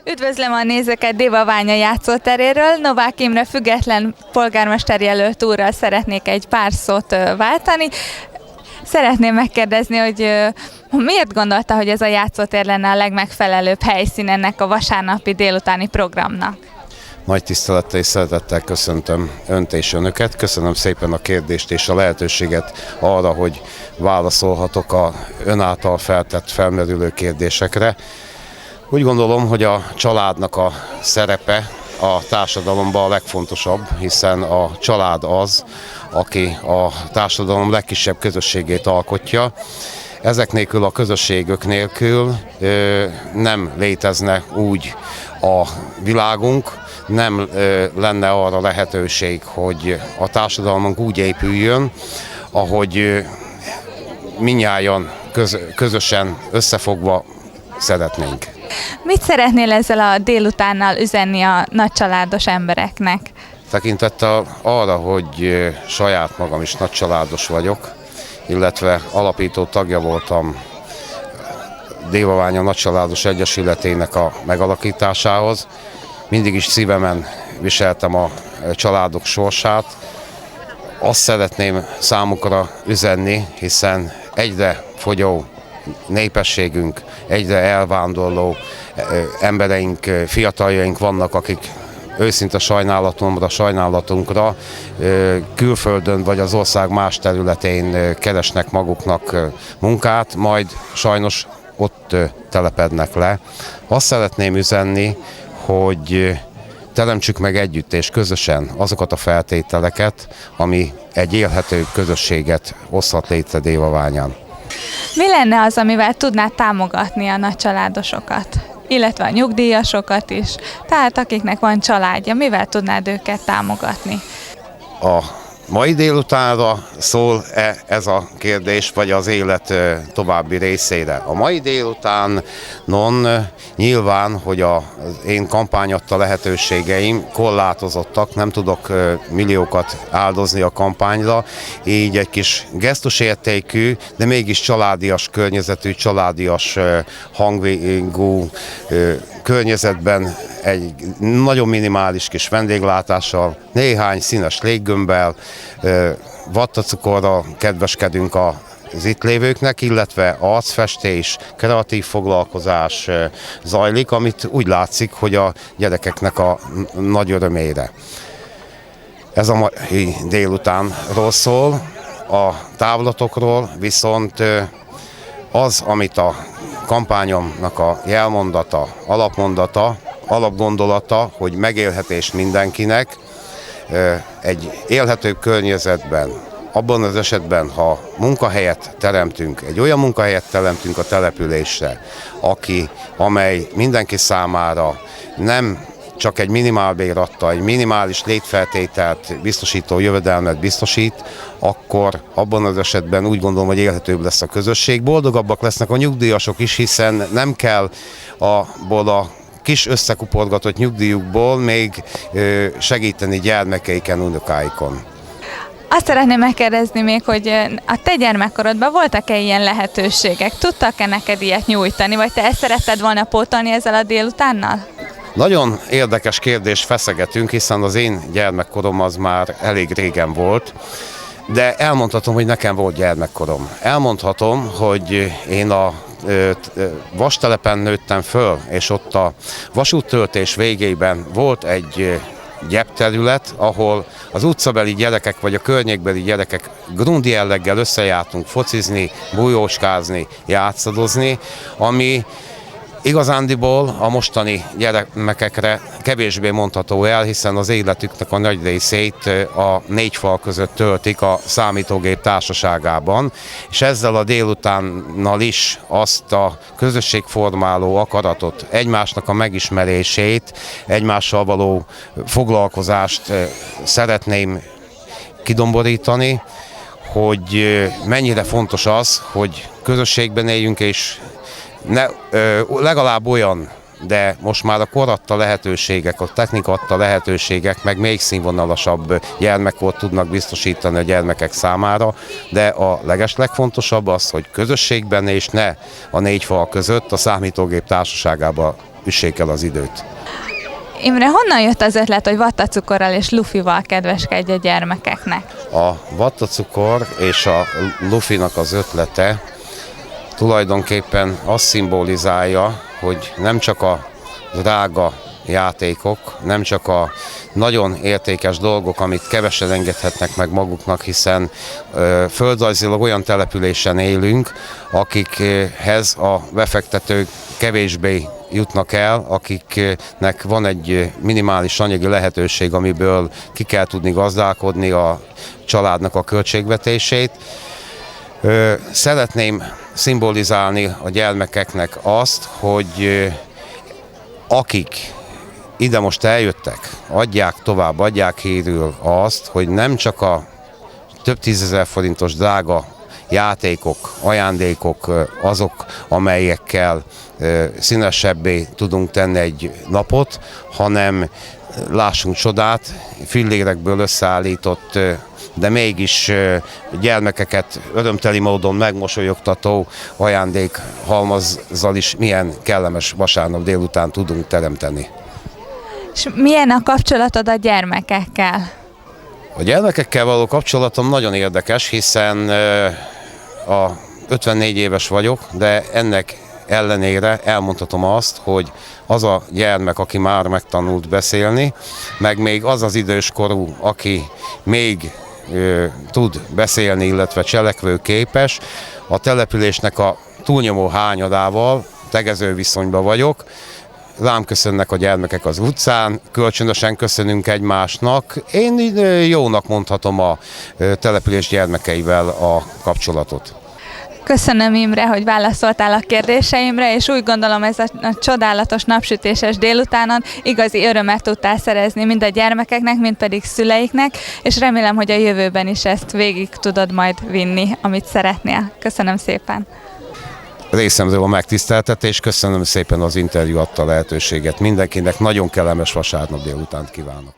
Üdvözlöm a nézőket Dévaványa játszóteréről. Novák Imre független polgármesterjelölt úrral szeretnék egy pár szót váltani. Szeretném megkérdezni, hogy miért gondolta, hogy ez a játszótér lenne a legmegfelelőbb helyszín ennek a vasárnapi délutáni programnak? Nagy tisztelettel és szeretettel köszöntöm Önt és Önöket. Köszönöm szépen a kérdést és a lehetőséget arra, hogy válaszolhatok a Ön által felmerülő kérdésekre. Úgy gondolom, hogy a családnak a szerepe a társadalomban a legfontosabb, hiszen a család az, aki a társadalom legkisebb közösségét alkotja. Ezek nélkül, a közösségök nélkül nem létezne úgy a világunk, nem lenne arra lehetőség, hogy a társadalmunk úgy épüljön, ahogy mindnyájan közösen összefogva szeretnénk. Mit szeretnél ezzel a délutánnal üzenni a nagycsaládos embereknek? Tekintettel arra, hogy saját magam is nagycsaládos vagyok, illetve alapító tagja voltam Dévaványa Nagycsaládos Egyesületének a megalakításához, mindig is szívemen viseltem a családok sorsát. Azt szeretném számukra üzenni, hiszen egyre fogyó népességünk, egyre elvándorló embereink, fiataljaink vannak, akik őszinte sajnálatunkra külföldön vagy az ország más területén keresnek maguknak munkát, majd sajnos ott telepednek le. Azt szeretném üzenni, hogy teremtsük meg együtt és közösen azokat a feltételeket, ami egy élhető közösséget hozhat létre Dévaványán. Mi lenne az, amivel tudnád támogatni a nagycsaládosokat, illetve a nyugdíjasokat is? Tehát akiknek van családja, mivel tudnád őket támogatni? A mai délutánra szól-e ez a kérdés, vagy az élet további részére? A mai délutánon nyilván, hogy az én kampányadta lehetőségeim korlátozottak, nem tudok milliókat áldozni a kampányra, így egy kis gesztusértékű, de mégis családias környezetű, családias hangvégú környezetben egy nagyon minimális kis vendéglátással, néhány színes léggömbbel, vattacukorral kedveskedünk az itt lévőknek, illetve arcfestés, kreatív foglalkozás zajlik, amit úgy látszik, hogy a gyerekeknek a nagy örömére. Ez a mai délutánról szól, a távlatokról viszont az, amit a kampányomnak a jelmondata, alapgondolata, hogy megélhetés mindenkinek, egy élhető környezetben, abban az esetben, ha munkahelyet teremtünk, egy olyan munkahelyet teremtünk a településre, amely mindenki számára nem csak egy minimálbér egy minimális létfeltételt biztosító jövedelmet biztosít, akkor abban az esetben úgy gondolom, hogy élhetőbb lesz a közösség. Boldogabbak lesznek a nyugdíjasok is, hiszen nem kell abból a kis összekuporgatott nyugdíjukból még segíteni gyermekeiken, unokáikon. Azt szeretném megkérdezni még, hogy a te gyermekkorodban voltak-e ilyen lehetőségek? Tudtak-e neked ilyet nyújtani, vagy te ezt szeretted volna pótolni ezzel a délutánnal? Nagyon érdekes kérdést feszegetünk, hiszen az én gyermekkorom az már elég régen volt, de elmondhatom, hogy nekem volt gyermekkorom. Elmondhatom, hogy én a vastelepen nőttem föl, és ott a vasúttöltés végében volt egy gyepterület, ahol az utcabeli gyerekek vagy a környékbeli gyerekek grundi jelleggel összejártunk focizni, bujóskázni, játszadozni, ami igazándiból a mostani gyermekekre kevésbé mondható el, hiszen az életüknek a nagy részét a négy fal között töltik a számítógép társaságában, és ezzel a délutánnal is azt a közösségformáló akaratot, egymásnak a megismerését, egymással való foglalkozást szeretném kidomborítani, hogy mennyire fontos az, hogy közösségben éljünk, és legalább olyan, de most már a kor adta lehetőségek, a technika adta lehetőségek meg még színvonalasabb gyermekkort tudnak biztosítani a gyermekek számára, de a legeslegfontosabb az, hogy közösségben és ne a négy fal között a számítógép társaságában üssék el az időt. Imre, honnan jött az ötlet, hogy vattacukorral és lufival kedveskedj a gyermekeknek? A vattacukor és a lufinak az ötlete tulajdonképpen azt szimbolizálja, hogy nem csak a drága játékok, nem csak a nagyon értékes dolgok, amit kevesen engedhetnek meg maguknak, hiszen földrajzilag olyan településen élünk, akikhez a befektetők kevésbé jutnak el, akiknek van egy minimális anyagi lehetőség, amiből ki kell tudni gazdálkodni a családnak a költségvetését. Szeretném szimbolizálni a gyermekeknek azt, hogy akik ide most eljöttek, adják tovább, adják hírül azt, hogy nem csak a több tízezer forintos drága játékok, ajándékok azok, amelyekkel színesebbé tudunk tenni egy napot, hanem lássunk csodát, fillérekből összeállított, de mégis gyermekeket örömteli módon megmosolyogtató ajándékhalmazzal is milyen kellemes vasárnap délután tudunk teremteni. És milyen a kapcsolatod a gyermekekkel? A gyermekekkel való kapcsolatom nagyon érdekes, hiszen a 54 éves vagyok, de ennek ellenére elmondhatom azt, hogy az a gyermek, aki már megtanult beszélni, meg még az az időskorú, aki még tud beszélni, illetve cselekvőképes, a településnek a túlnyomó hányadával tegező viszonyban vagyok. Rám köszönnek a gyermekek az utcán, kölcsönösen köszönünk egymásnak. Én jónak mondhatom a település gyermekeivel a kapcsolatot. Köszönöm, Imre, hogy válaszoltál a kérdéseimre, és úgy gondolom, ez a csodálatos napsütéses délutánon igazi örömet tudtál szerezni mind a gyermekeknek, mind pedig szüleiknek, és remélem, hogy a jövőben is ezt végig tudod majd vinni, amit szeretnél. Köszönöm szépen! Részemről a megtiszteltetés, köszönöm szépen az interjú adta lehetőséget. Mindenkinek nagyon kellemes vasárnap délutánt kívánok.